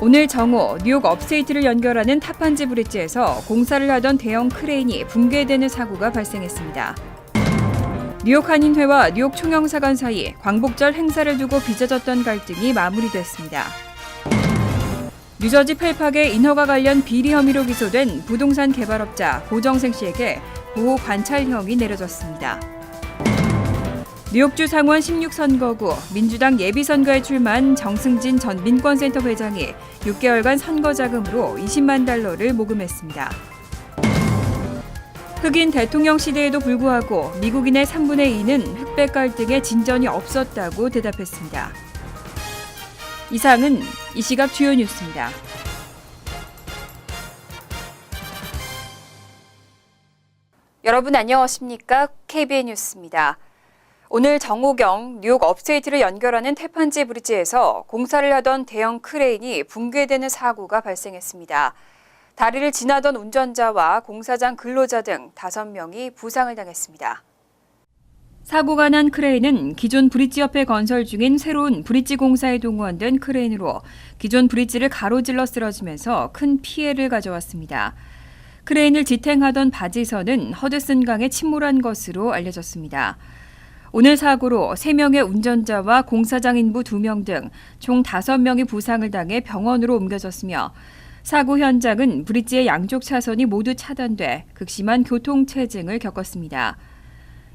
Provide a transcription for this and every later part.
오늘 정오 뉴욕 업스테이트를 연결하는 타판지 브릿지에서 공사를 하던 대형 크레인이 붕괴되는 사고가 발생했습니다. 뉴욕 한인회와 뉴욕 총영사관 사이 광복절 행사를 두고 빚어졌던 갈등이 마무리됐습니다. 뉴저지 펠팍의 인허가 관련 비리 혐의로 기소된 부동산 개발업자 고정생 씨에게 보호 관찰형이 내려졌습니다. 뉴욕주 상원 16선거구 민주당 예비선거에 출마한 정승진 전 민권센터 회장이 6개월간 선거자금으로 $200만 모금했습니다. 흑인 대통령 시대에도 불구하고 미국인의 3분의 2는 흑백 갈등에 진전이 없었다고 대답했습니다. 이상은 이 시각 주요 뉴스입니다. 여러분 안녕하십니까? KBN 뉴스입니다. 오늘 정오경 뉴욕 업스테이트를 연결하는 타판지 브릿지에서 공사를 하던 대형 크레인이 붕괴되는 사고가 발생했습니다. 다리를 지나던 운전자와 공사장 근로자 등 5명이 부상을 당했습니다. 사고가 난 크레인은 기존 브릿지 옆에 건설 중인 새로운 브릿지 공사에 동원된 크레인으로 기존 브릿지를 가로질러 쓰러지면서 큰 피해를 가져왔습니다. 크레인을 지탱하던 바지선은 허드슨 강에 침몰한 것으로 알려졌습니다. 오늘 사고로 3명의 운전자와 공사장 인부 2명 등 총 5명이 부상을 당해 병원으로 옮겨졌으며 사고 현장은 브릿지의 양쪽 차선이 모두 차단돼 극심한 교통체증을 겪었습니다.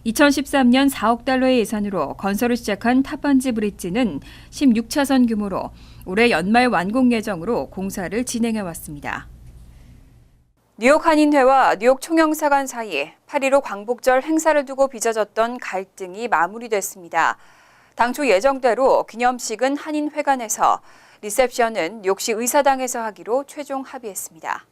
2013년 $4억 예산으로 건설을 시작한 타판지 브릿지는 16차선 규모로 올해 연말 완공 예정으로 공사를 진행해왔습니다. 뉴욕 한인회와 뉴욕 총영사관 사이 8.15 광복절 행사를 두고 빚어졌던 갈등이 마무리됐습니다. 당초 예정대로 기념식은 한인회관에서, 리셉션은 뉴욕시 의사당에서 하기로 최종 합의했습니다.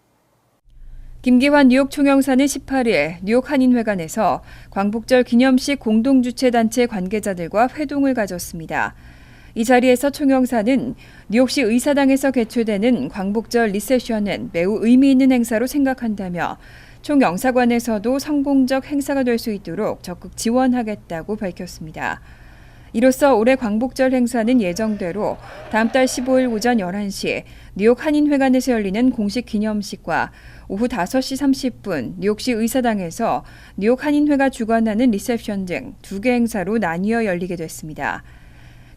김기환 뉴욕 총영사는 18일 뉴욕 한인회관에서 광복절 기념식 공동주최단체 관계자들과 회동을 가졌습니다. 이 자리에서 총영사는 뉴욕시 의사당에서 개최되는 광복절 리셉션은 매우 의미 있는 행사로 생각한다며 총영사관에서도 성공적 행사가 될 수 있도록 적극 지원하겠다고 밝혔습니다. 이로써 올해 광복절 행사는 예정대로 다음 달 15일 오전 11시 뉴욕 한인회관에서 열리는 공식 기념식과 오후 5시 30분 뉴욕시 의사당에서 뉴욕 한인회가 주관하는 리셉션 등 2개 행사로 나뉘어 열리게 됐습니다.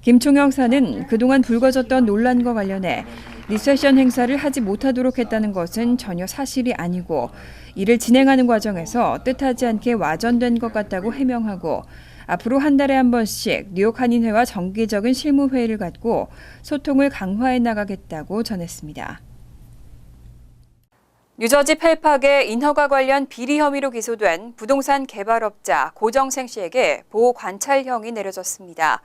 김 총영사는 그동안 불거졌던 논란과 관련해 리셉션 행사를 하지 못하도록 했다는 것은 전혀 사실이 아니고 이를 진행하는 과정에서 뜻하지 않게 와전된 것 같다고 해명하고 앞으로 한 달에 한 번씩 뉴욕 한인회와 정기적인 실무회의를 갖고 소통을 강화해 나가겠다고 전했습니다. 뉴저지 펠팍의 인허가 관련 비리 혐의로 기소된 부동산 개발업자 고정생 씨에게 보호 관찰형이 내려졌습니다.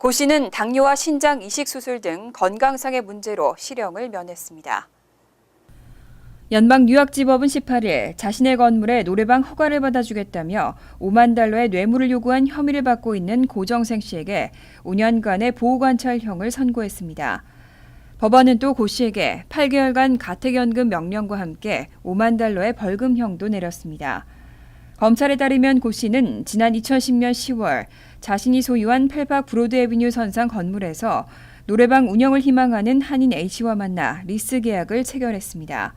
고 씨는 당뇨와 신장 이식 수술 등 건강상의 문제로 실형을 면했습니다. 연방 뉴욕지법은 18일 자신의 건물에 노래방 허가를 받아주겠다며 $50,000의 뇌물을 요구한 혐의를 받고 있는 고정생 씨에게 5년간의 보호관찰형을 선고했습니다. 법원은 또 고 씨에게 8개월간 가택연금 명령과 함께 $50,000의 벌금형도 내렸습니다. 검찰에 따르면 고 씨는 지난 2010년 10월 자신이 소유한 펠팍 브로드 애비뉴 선상 건물에서 노래방 운영을 희망하는 한인 A씨와 만나 리스 계약을 체결했습니다.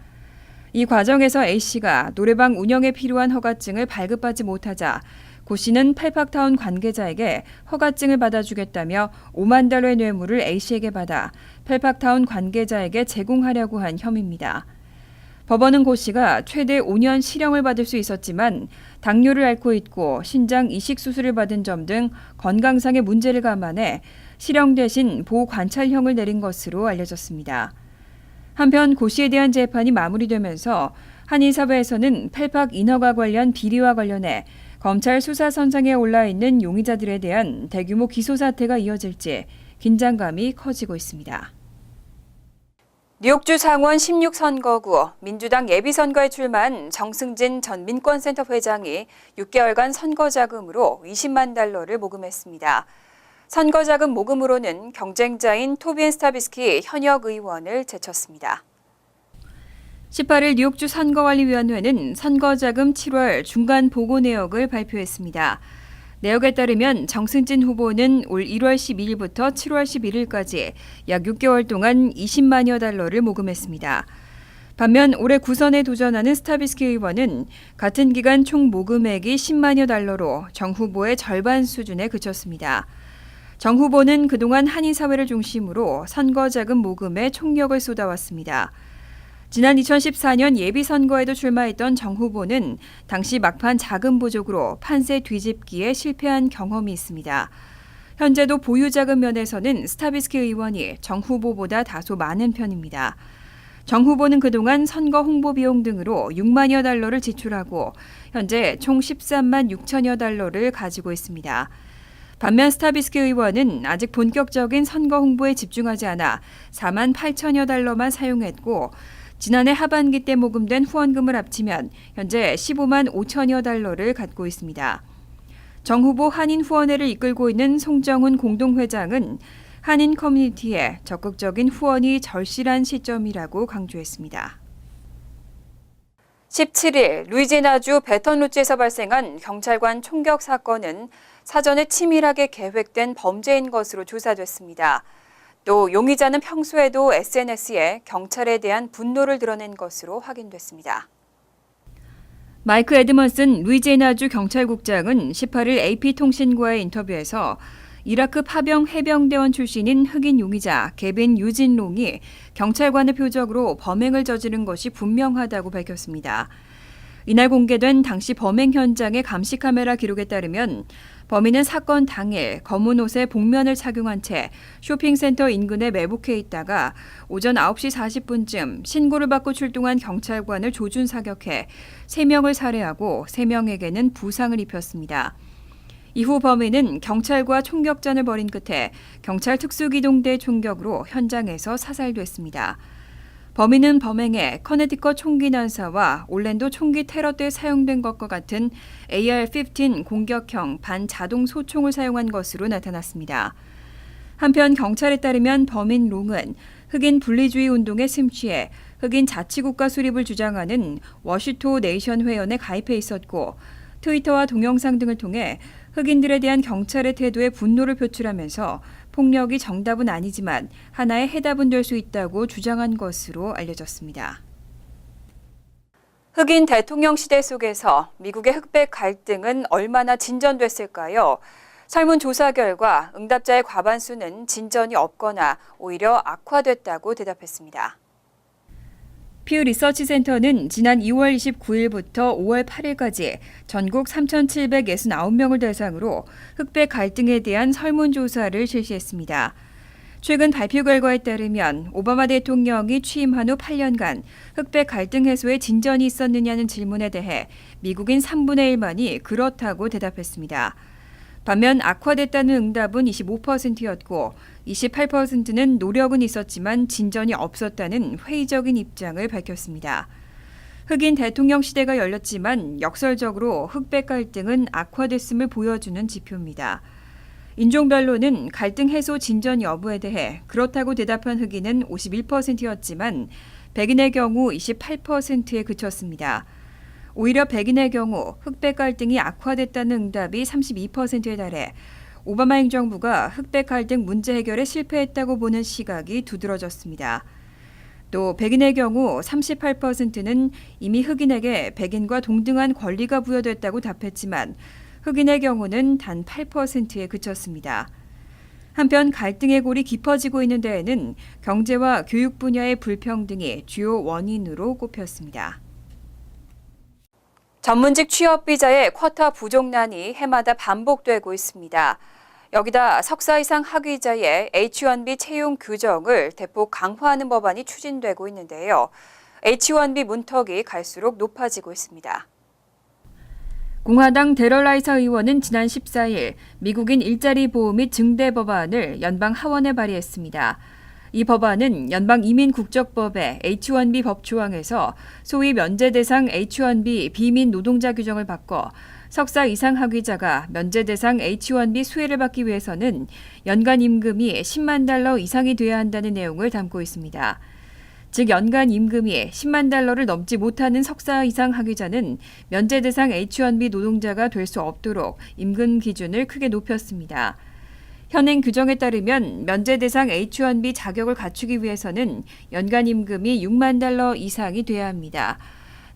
이 과정에서 A씨가 노래방 운영에 필요한 허가증을 발급하지 못하자 고 씨는 펠팍타운 관계자에게 허가증을 받아주겠다며 $50,000의 뇌물을 A씨에게 받아 펠팍타운 관계자에게 제공하려고 한 혐의입니다. 법원은 고 씨가 최대 5년 실형을 받을 수 있었지만 당뇨를 앓고 있고 신장 이식 수술을 받은 점 등 건강상의 문제를 감안해 실형 대신 보호관찰형을 내린 것으로 알려졌습니다. 한편 고 씨에 대한 재판이 마무리되면서 한인사회에서는 펠팍 인허가 관련 비리와 관련해 검찰 수사선상에 올라 있는 용의자들에 대한 대규모 기소 사태가 이어질지 긴장감이 커지고 있습니다. 뉴욕주 상원 16선거구 민주당 예비선거에 출마한 정승진 전 민권센터 회장이 6개월간 선거자금으로 $200만 모금했습니다. 선거자금 모금으로는 경쟁자인 토비엔 스타비스키 현역 의원을 제쳤습니다. 18일 뉴욕주 선거관리위원회는 선거자금 7월 중간 보고 내역을 발표했습니다. 내역에 따르면 정승진 후보는 올 1월 12일부터 7월 11일까지 약 6개월 동안 20만여 달러를 모금했습니다. 반면 올해 구선에 도전하는 스타비스키 의원은 같은 기간 총 모금액이 10만여 달러로 정 후보의 절반 수준에 그쳤습니다. 정 후보는 그동안 한인사회를 중심으로 선거자금 모금에 총력을 쏟아왔습니다. 지난 2014년 예비선거에도 출마했던 정 후보는 당시 막판 자금 부족으로 판세 뒤집기에 실패한 경험이 있습니다. 현재도 보유자금 면에서는 스타비스키 의원이 정 후보보다 다소 많은 편입니다. 정 후보는 그동안 선거 홍보 비용 등으로 6만여 달러를 지출하고 현재 총 13만 6천여 달러를 가지고 있습니다. 반면 스타비스키 의원은 아직 본격적인 선거 홍보에 집중하지 않아 4만 8천여 달러만 사용했고 지난해 하반기 때 모금된 후원금을 합치면 현재 15만 5천여 달러를 갖고 있습니다. 정 후보 한인 후원회를 이끌고 있는 송정훈 공동회장은 한인 커뮤니티에 적극적인 후원이 절실한 시점이라고 강조했습니다. 17일 루이지애나주 베턴루지에서 발생한 경찰관 총격 사건은 사전에 치밀하게 계획된 범죄인 것으로 조사됐습니다. 또 용의자는 평소에도 SNS에 경찰에 대한 분노를 드러낸 것으로 확인됐습니다. 마이크 에드먼슨 루이지애나주 경찰국장은 18일 AP통신과의 인터뷰에서 이라크 파병 해병대원 출신인 흑인 용의자 게빈 유진롱이 경찰관의 표적으로 범행을 저지른 것이 분명하다고 밝혔습니다. 이날 공개된 당시 범행 현장의 감시 카메라 기록에 따르면 범인은 사건 당일 검은 옷에 복면을 착용한 채 쇼핑센터 인근에 매복해 있다가 오전 9시 40분쯤 신고를 받고 출동한 경찰관을 조준 사격해 3명을 살해하고 3명에게는 부상을 입혔습니다. 이후 범인은 경찰과 총격전을 벌인 끝에 경찰 특수기동대 총격으로 현장에서 사살됐습니다. 범인은 범행에 커네티컷 총기 난사와 올랜도 총기 테러 때 사용된 것과 같은 AR-15 공격형 반자동 소총을 사용한 것으로 나타났습니다. 한편 경찰에 따르면 범인 롱은 흑인 분리주의 운동에 심취해 흑인 자치국가 수립을 주장하는 워시토 네이션 회원에 가입해 있었고 트위터와 동영상 등을 통해 흑인들에 대한 경찰의 태도에 분노를 표출하면서 폭력이 정답은 아니지만 하나의 해답은 될 수 있다고 주장한 것으로 알려졌습니다. 흑인 대통령 시대 속에서 미국의 흑백 갈등은 얼마나 진전됐을까요? 설문조사 결과 응답자의 과반수는 진전이 없거나 오히려 악화됐다고 대답했습니다. 퓨 리서치 센터는 지난 2월 29일부터 5월 8일까지 전국 3,769명을 대상으로 흑백 갈등에 대한 설문조사를 실시했습니다. 최근 발표 결과에 따르면 오바마 대통령이 취임한 후 8년간 흑백 갈등 해소에 진전이 있었느냐는 질문에 대해 미국인 3분의 1만이 그렇다고 대답했습니다. 반면 악화됐다는 응답은 25%였고 28%는 노력은 있었지만 진전이 없었다는 회의적인 입장을 밝혔습니다. 흑인 대통령 시대가 열렸지만 역설적으로 흑백 갈등은 악화됐음을 보여주는 지표입니다. 인종별로는 갈등 해소 진전 여부에 대해 그렇다고 대답한 흑인은 51%였지만 백인의 경우 28%에 그쳤습니다. 오히려 백인의 경우 흑백 갈등이 악화됐다는 응답이 32%에 달해 오바마 행정부가 흑백 갈등 문제 해결에 실패했다고 보는 시각이 두드러졌습니다. 또 백인의 경우 38%는 이미 흑인에게 백인과 동등한 권리가 부여됐다고 답했지만 흑인의 경우는 단 8%에 그쳤습니다. 한편 갈등의 골이 깊어지고 있는 데에는 경제와 교육 분야의 불평등이 주요 원인으로 꼽혔습니다. 전문직 취업 비자의 쿼터 부족난이 해마다 반복되고 있습니다. 여기다 석사 이상 학위자의 H-1B 채용 규정을 대폭 강화하는 법안이 추진되고 있는데요. H-1B 문턱이 갈수록 높아지고 있습니다. 공화당 데럴 라이사 의원은 지난 14일 미국인 일자리 보호 및 증대 법안을 연방 하원에 발의했습니다. 이 법안은 연방 이민국적법의 H-1B 법 조항에서 소위 면제 대상 H-1B 비민 노동자 규정을 바꿔 석사 이상 학위자가 면제 대상 H-1B 수혜를 받기 위해서는 연간 임금이 10만 달러 이상이 돼야 한다는 내용을 담고 있습니다. 즉 연간 임금이 10만 달러를 넘지 못하는 석사 이상 학위자는 면제 대상 H-1B 노동자가 될 수 없도록 임금 기준을 크게 높였습니다. 현행 규정에 따르면 면제 대상 H-1B 자격을 갖추기 위해서는 연간 임금이 6만 달러 이상이 돼야 합니다.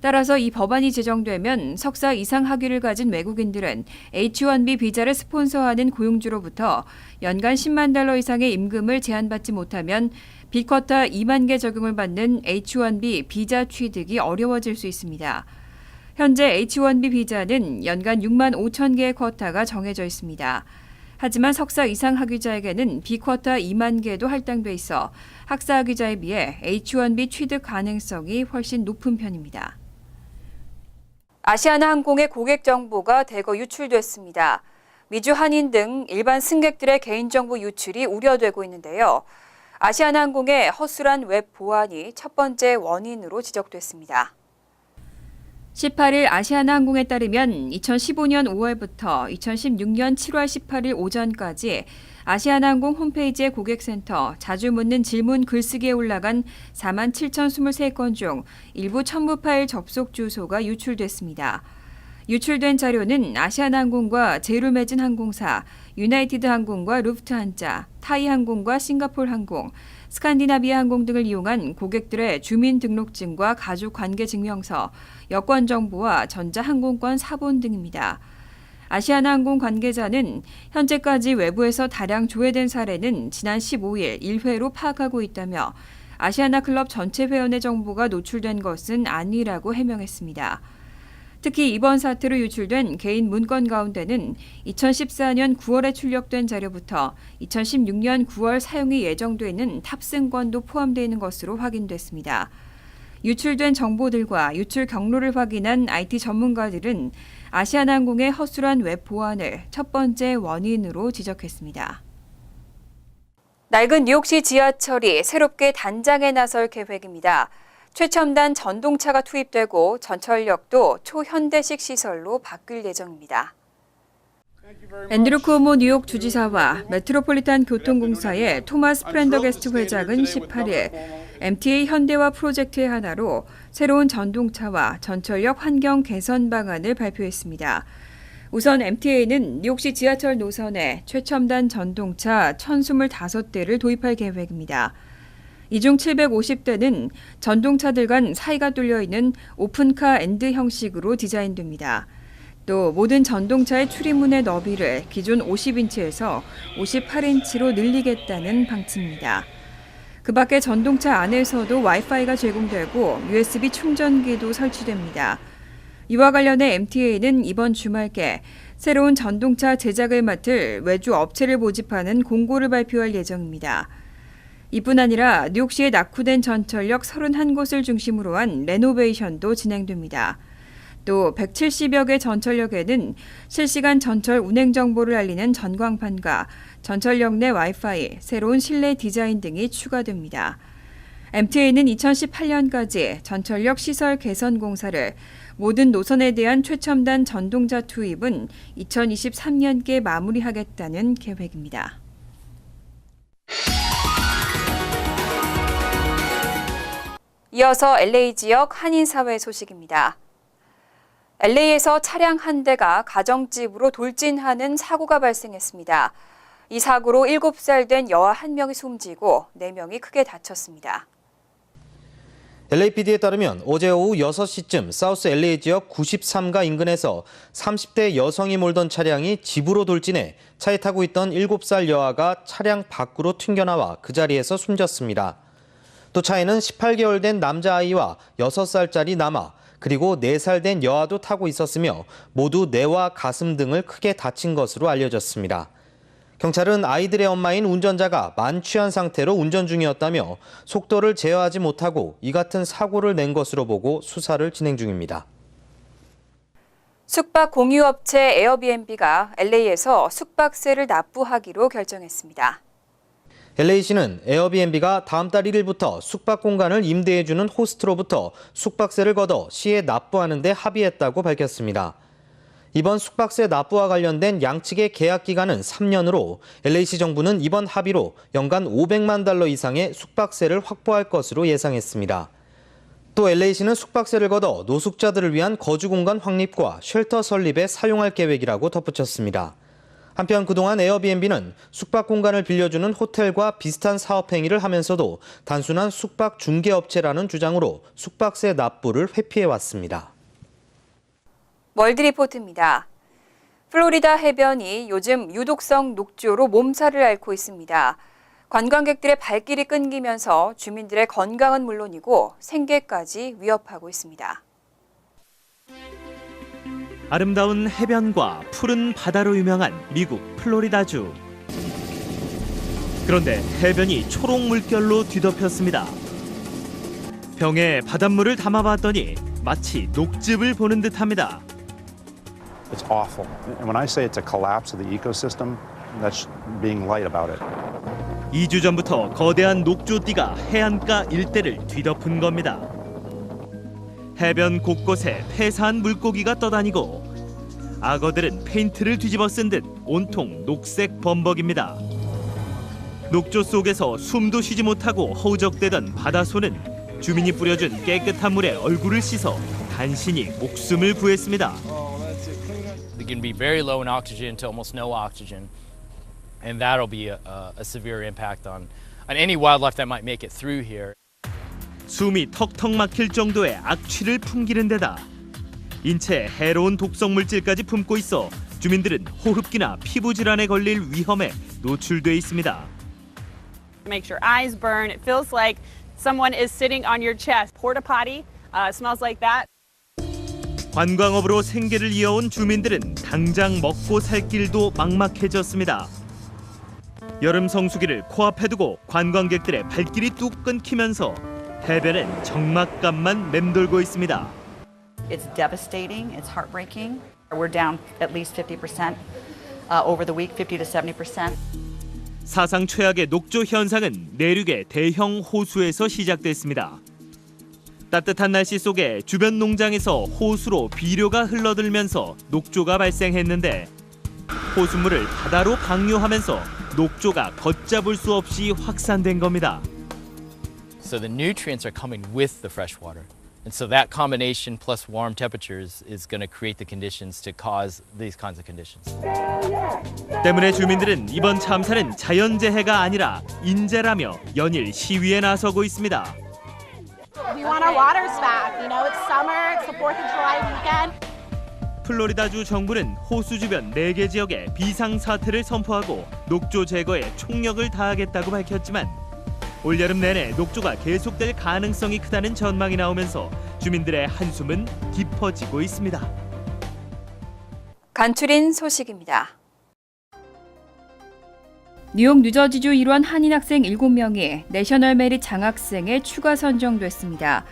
따라서 이 법안이 제정되면 석사 이상 학위를 가진 외국인들은 H-1B 비자를 스폰서하는 고용주로부터 연간 10만 달러 이상의 임금을 제한받지 못하면 B쿼타 2만 개 적용을 받는 H-1B 비자 취득이 어려워질 수 있습니다. 현재 H-1B 비자는 연간 6만 5천 개의 쿼타가 정해져 있습니다. 하지만 석사 이상 학위자에게는 B쿼타 2만 개도 할당돼 있어 학사 학위자에 비해 H-1B 취득 가능성이 훨씬 높은 편입니다. 아시아나항공의 고객 정보가 대거 유출됐습니다. 미주 한인 등 일반 승객들의 개인정보 유출이 우려되고 있는데요. 아시아나항공의 허술한 웹 보안이 첫 번째 원인으로 지적됐습니다. 18일 아시아나항공에 따르면 2015년 5월부터 2016년 7월 18일 오전까지 아시아나항공 홈페이지의 고객센터 자주 묻는 질문 글쓰기에 올라간 47,023건 중 일부 첨부 파일 접속 주소가 유출됐습니다. 유출된 자료는 아시아나항공과 제휴를 맺은 항공사, 유나이티드 항공과 루프트한자, 타이항공과 싱가포르 항공, 스칸디나비아 항공 등을 이용한 고객들의 주민등록증과 가족관계증명서, 여권정보와 전자항공권 사본 등입니다. 아시아나항공 관계자는 현재까지 외부에서 다량 조회된 사례는 지난 15일 1회로 파악하고 있다며 아시아나클럽 전체 회원의 정보가 노출된 것은 아니라고 해명했습니다. 특히 이번 사태로 유출된 개인 문건 가운데는 2014년 9월에 출력된 자료부터 2016년 9월 사용이 예정돼 있는 탑승권도 포함되어 있는 것으로 확인됐습니다. 유출된 정보들과 유출 경로를 확인한 IT 전문가들은 아시아나항공의 허술한 웹 보안을 첫 번째 원인으로 지적했습니다. 낡은 뉴욕시 지하철이 새롭게 단장에 나설 계획입니다. 최첨단 전동차가 투입되고 전철역도 초현대식 시설로 바뀔 예정입니다. 앤드루 쿠오모 뉴욕 주지사와 메트로폴리탄 교통공사의 토마스 프렌더게스트 회장은 18일 MTA 현대화 프로젝트의 하나로 새로운 전동차와 전철역 환경 개선 방안을 발표했습니다. 우선 MTA는 뉴욕시 지하철 노선에 최첨단 전동차 1,025대를 도입할 계획입니다. 이 중 750대는 전동차들 간 사이가 뚫려 있는 오픈카 엔드 형식으로 디자인됩니다. 또 모든 전동차의 출입문의 너비를 기존 50인치에서 58인치로 늘리겠다는 방침입니다. 그 밖에 전동차 안에서도 와이파이가 제공되고 USB 충전기도 설치됩니다. 이와 관련해 MTA는 이번 주말께 새로운 전동차 제작을 맡을 외주 업체를 모집하는 공고를 발표할 예정입니다. 이뿐 아니라 뉴욕시에 낙후된 전철역 31곳을 중심으로 한 레노베이션도 진행됩니다. 또 170여 개 전철역에는 실시간 전철 운행 정보를 알리는 전광판과 전철역 내 와이파이, 새로운 실내 디자인 등이 추가됩니다. MTA는 2018년까지 전철역 시설 개선 공사를 모든 노선에 대한 최첨단 전동차 투입은 2023년께 마무리하겠다는 계획입니다. 이어서 LA 지역 한인사회 소식입니다. LA에서 차량 한 대가 가정집으로 돌진하는 사고가 발생했습니다. 이 사고로 7살 된 여아 1명이 숨지고 4명이 크게 다쳤습니다. LAPD에 따르면 어제 오후 6시쯤 사우스 LA 지역 93가 인근에서 30대 여성이 몰던 차량이 집으로 돌진해 차에 타고 있던 7살 여아가 차량 밖으로 튕겨나와 그 자리에서 숨졌습니다. 또 차에는 18개월 된 남자아이와 6살짜리 남아 그리고 4살 된 여아도 타고 있었으며 모두 뇌와 가슴 등을 크게 다친 것으로 알려졌습니다. 경찰은 아이들의 엄마인 운전자가 만취한 상태로 운전 중이었다며 속도를 제어하지 못하고 이 같은 사고를 낸 것으로 보고 수사를 진행 중입니다. 숙박 공유업체 에어비앤비가 LA에서 숙박세를 납부하기로 결정했습니다. LA시는 에어비앤비가 다음 달 1일부터 숙박 공간을 임대해주는 호스트로부터 숙박세를 걷어 시에 납부하는 데 합의했다고 밝혔습니다. 이번 숙박세 납부와 관련된 양측의 계약 기간은 3년으로 LA시 정부는 이번 합의로 연간 $500만 이상의 숙박세를 확보할 것으로 예상했습니다. 또 LA시는 숙박세를 걷어 노숙자들을 위한 거주 공간 확립과 쉘터 설립에 사용할 계획이라고 덧붙였습니다. 한편 그동안 에어비앤비는 숙박 공간을 빌려주는 호텔과 비슷한 사업 행위를 하면서도 단순한 숙박 중개업체라는 주장으로 숙박세 납부를 회피해왔습니다. 월드리포트입니다. 플로리다 해변이 요즘 유독성 녹조로 몸살을 앓고 있습니다. 관광객들의 발길이 끊기면서 주민들의 건강은 물론이고 생계까지 위협하고 있습니다. 아름다운 해변과 푸른 바다로 유명한 미국 플로리다주. 그런데 해변이 초록 물결로 뒤덮였습니다. 병에 바닷물을 담아봤더니 마치 녹즙을 보는 듯합니다. It's awful. And when I say it's a collapse of the ecosystem, that's being light about it. 2주 전부터 거대한 녹조띠가 해안가 일대를 뒤덮은 겁니다. 해변 곳곳에 폐사한 물고기가 떠다니고 악어들은 페인트를 뒤집어 쓴 듯 온통 녹색 범벅입니다. 녹조 속에서 숨도 쉬지 못하고 허우적대던 바다소는 주민이 뿌려준 깨끗한 물에 얼굴을 씻어 간신히 목숨을 구했습니다. It can be very low in oxygen to almost no oxygen, and that'll be a severe impact on any wildlife that might make it through here. 숨이 턱턱 막힐 정도의 악취를 풍기는 데다 인체에 해로운 독성 물질까지 품고 있어 주민들은 호흡기나 피부 질환에 걸릴 위험에 노출돼 있습니다. It makes your eyes burn. It feels like someone is sitting on your chest. Porta potty smells like that. 관광업으로 생계를 이어온 주민들은 당장 먹고 살 길도 막막해졌습니다. 여름 성수기를 코앞에 두고 관광객들의 발길이 뚝 끊기면서 해변엔 적막감만 맴돌고 있습니다. It's devastating. It's heartbreaking. We're down at least 50% over the week, 50 to 70%. 사상 최악의 녹조 현상은 내륙의 대형 호수에서 시작됐습니다. 따뜻한 날씨 속에 주변 농장에서 호수로 비료가 흘러들면서 녹조가 발생했는데 호수물을 바다로 방류하면서 녹조가 걷잡을 수 없이 확산된 겁니다. So the nutrients are coming with the fresh water. And so that combination plus warm temperatures is going to create the conditions to cause these kinds of conditions. 때문에 주민들은 이번 참사는 자연재해가 아니라 인재라며 연일 시위에 나서고 있습니다. We want our waters back. You know, it's summer, it's the 4th of July weekend. 플로리다주 정부는 호수 주변 4개 지역에 비상사태를 선포하고 녹조 제거에 총력을 다하겠다고 밝혔지만 올여름 내내 녹조가 계속될 가능성이 크다는 전망이 나오면서 주민들의 한숨은 깊어지고 있습니다. 간추린 소식입니다. 뉴욕 뉴저지주 일원 한인 학생 7명이 내셔널 메릿 장학생에 추가 선정됐습니다.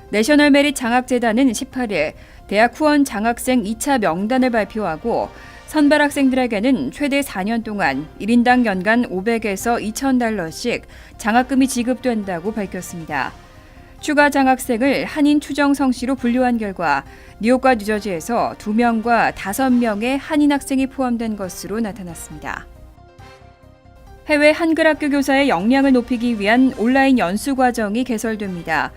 내셔널 메릿 장학재단은 18일 대학 후원 장학생 2차 명단을 발표하고 선발 학생들에게는 최대 4년 동안 1인당 연간 $500에서 $2,000씩 장학금이 지급된다고 밝혔습니다. 추가 장학생을 한인 추정 성씨로 분류한 결과 뉴욕과 뉴저지에서 2명과 5명의 한인 학생이 포함된 것으로 나타났습니다. 해외 한글학교 교사의 역량을 높이기 위한 온라인 연수 과정이 개설됩니다.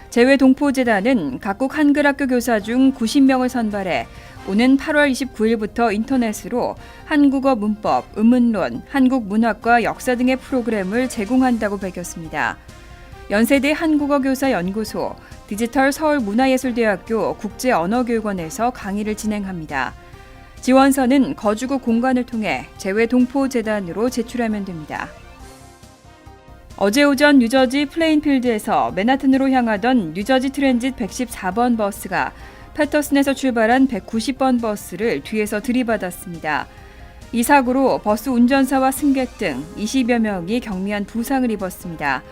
재외동포재단은 각국 한글학교 교사 중 90명을 선발해 오는 8월 29일부터 인터넷으로 한국어 문법, 은문론, 한국 문학과 역사 등의 프로그램을 제공한다고 밝혔습니다. 연세대 한국어교사연구소, 디지털 서울문화예술대학교 국제언어교육원에서 강의를 진행합니다. 지원서는 거주국 공간을 통해 재외동포재단으로 제출하면 됩니다. 어제 오전 뉴저지 플레인필드에서 맨하튼으로 향하던 뉴저지 트랜짓 114번 버스가 패터슨에서 출발한 190번 버스를 뒤에서 들이받았습니다. 이 사고로 버스 운전사와 승객 등 20여 명이 경미한 부상을 입었습니다.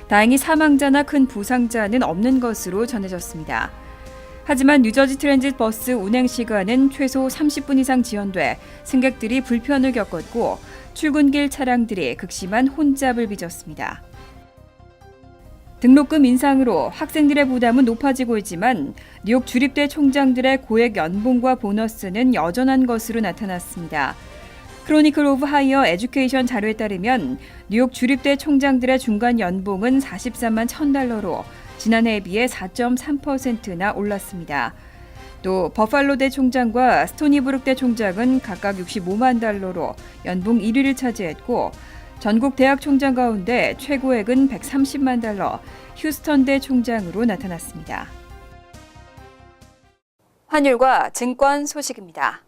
다행히 사망자나 큰 부상자는 없는 것으로 전해졌습니다. 하지만 뉴저지 트랜짓 버스 운행 시간은 최소 30분 이상 지연돼 승객들이 불편을 겪었고 출근길 차량들이 극심한 혼잡을 빚었습니다. 등록금 인상으로 학생들의 부담은 높아지고 있지만 뉴욕 주립대 총장들의 고액 연봉과 보너스는 여전한 것으로 나타났습니다. 크로니클 오브 하이어 에듀케이션 자료에 따르면 뉴욕 주립대 총장들의 중간 연봉은 43만 $1,000로 지난해에 비해 4.3%나 올랐습니다. 또 버팔로대 총장과 스토니브룩대 총장은 각각 65만 $로 연봉 1위를 차지했고 전국 대학 총장 가운데 최고액은 130만 $, 휴스턴대 총장으로 나타났습니다. 환율과 증권 소식입니다.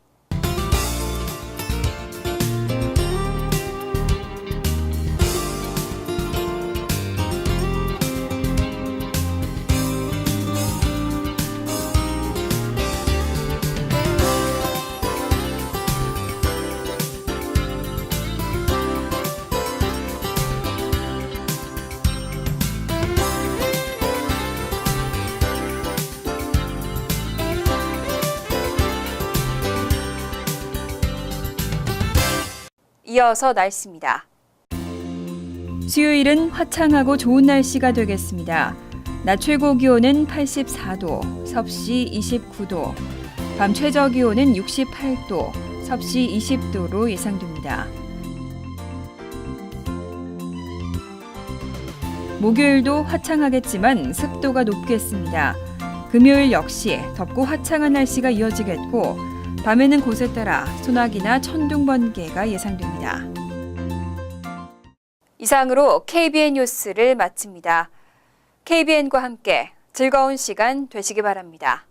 이어서 날씨입니다. 수요일은 화창하고 좋은 날씨가 되겠습니다. 낮 최고 기온은 84도, 섭씨 29도, 밤 최저 기온은 68도, 섭씨 20도로 예상됩니다. 목요일도 화창하겠지만 습도가 높겠습니다. 금요일 역시 덥고 화창한 날씨가 이어지겠고 밤에는 곳에 따라 소나기나 천둥 번개가 예상됩니다. 이상으로 KBN 뉴스를 마칩니다. KBN과 함께 즐거운 시간 되시기 바랍니다.